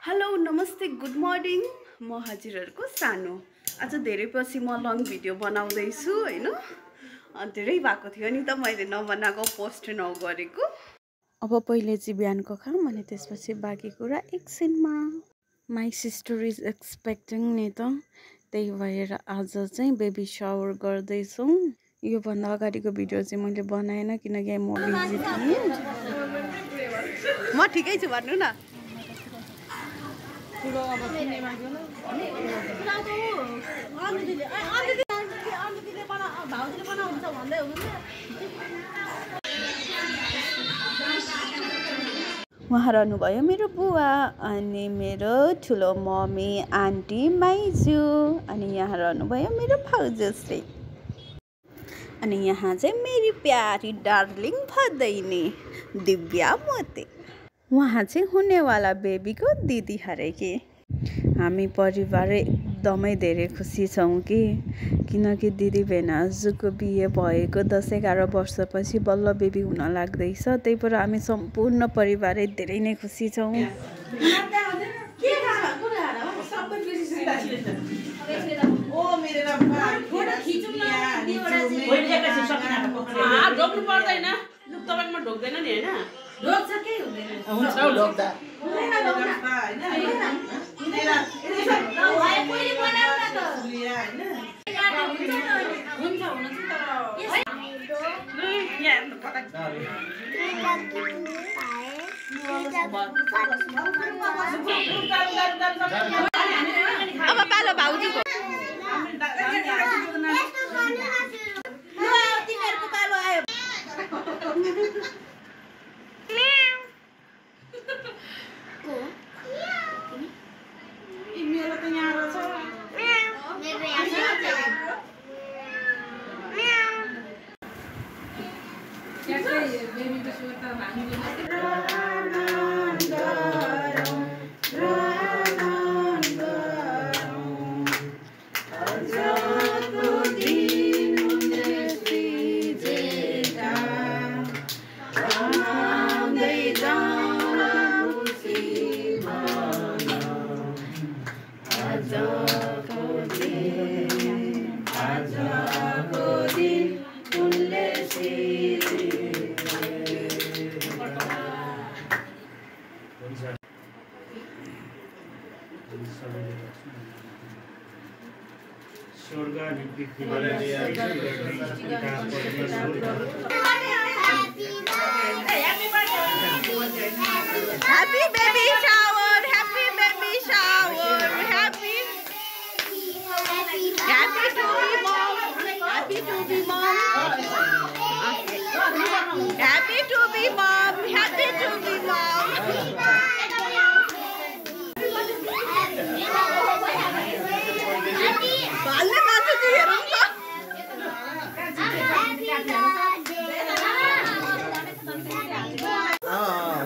Hello नमस्ते good morning म हजुरहरुको सानो आज धेरै पछि म लङ भिडियो बनाउँदैछु हैन धेरै भएको थियो नि त मैले नबनाएको पोस्ट नगरेको अब पहिले चाहिँ बिहानको खाम अनि त्यसपछि बाँकी कुरा एकछिनमा माई सिस्टर इज एक्सपेक्टिङ नि त त्यही भएर आज चाहिँ बेबी शावर गर्दैछौँ यो भन्दा अगाडिको भिडियो चाहिँ मैले बनाएन किनकि म बिजी थिएँ म ठिकै छु भन्नु न उहाँ रहनुभयो मेरो बुवा अनि मेरो ठुलो मम्मी आन्टी माइजू अनि यहाँ रहनुभयो मेरो भाउजूश्री अनि यहाँ चाहिँ मेरी प्यारी डार्लिङ भदैनी दिव्या मोते उहाँ चाहिँ हुनेवाला बेबीको दिदी हरे कि हामी परिवार एकदमै धेरै खुसी छौँ किनकि दिदी भेनाजुको बिहे भएको 10-11 वर्षपछि बल्ल बेबी हुन लाग्दैछ त्यही भएर हामी सम्पूर्ण परिवार धेरै नै खुसी छौँ अब पालो भाउजूको Happy baby shower, happy baby shower, happy to be mom, happy to be mom, happy to be mom, happy to be mom. बाल्ने मान्छे चाहिँ हेरौँ त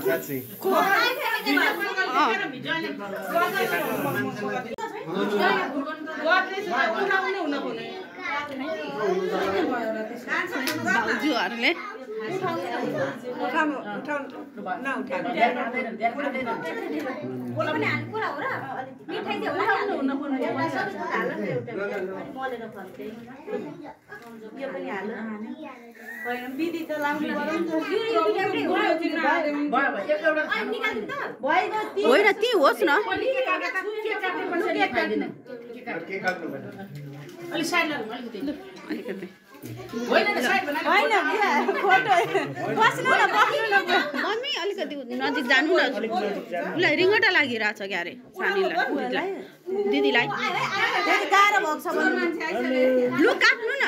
साँच्चै भाउजूहरूले होइन ती होस् न अलिकति मम्मी अलिकति नजिक जानु न उसलाई रिङ्गटा लागिरहेछ क्यारे सानीलाई दिदीलाई लु काट्नु न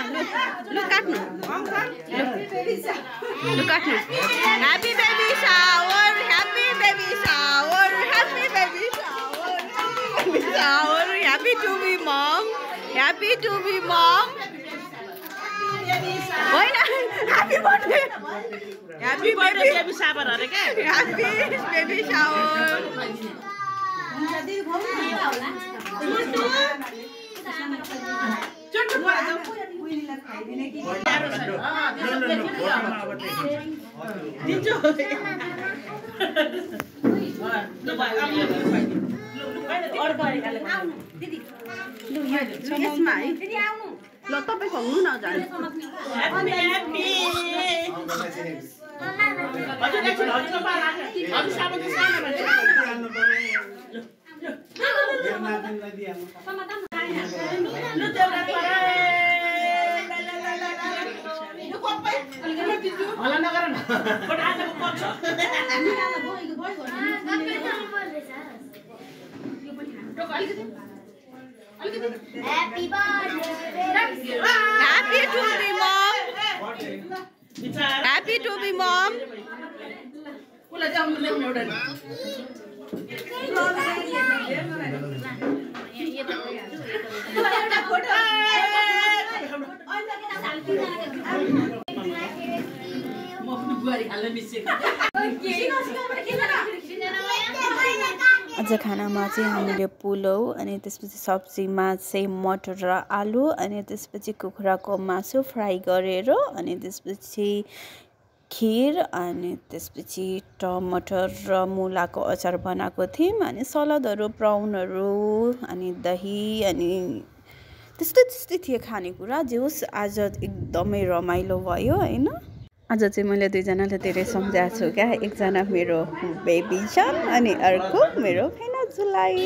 लु काट्नु लु काट्नु happy baby shower happy baby shower happy baby shower happy to be mom happy to be mom होइन happy birthday happy baby shower अरे के ह्याप्पी बेबी शावर दिन्छु यसमा है ल तपाईँ खुवाउनु न जानु Happy birthday. Happy to be mom. Happy to be mom. आज खानामा चाहिँ हामीले पुलाउ अनि त्यसपछि सब्जीमा चाहिँ मटर र आलु अनि त्यसपछि कुखुराको मासु फ्राई गरेर अनि त्यसपछि खिर अनि त्यसपछि टमाटर र मुलाको अचार बनाएको थियौँ अनि सलादहरू प्राउनहरू अनि दही अनि त्यस्तै थियो खानेकुरा जे होस् आज एकदमै रमाइलो भयो हैन आज चाहिँ मैले दुईजनालाई धेरै सम्झाएको छु क्या एकजना मेरो बेबी छ अनि अर्को मेरो फेनाजुलाई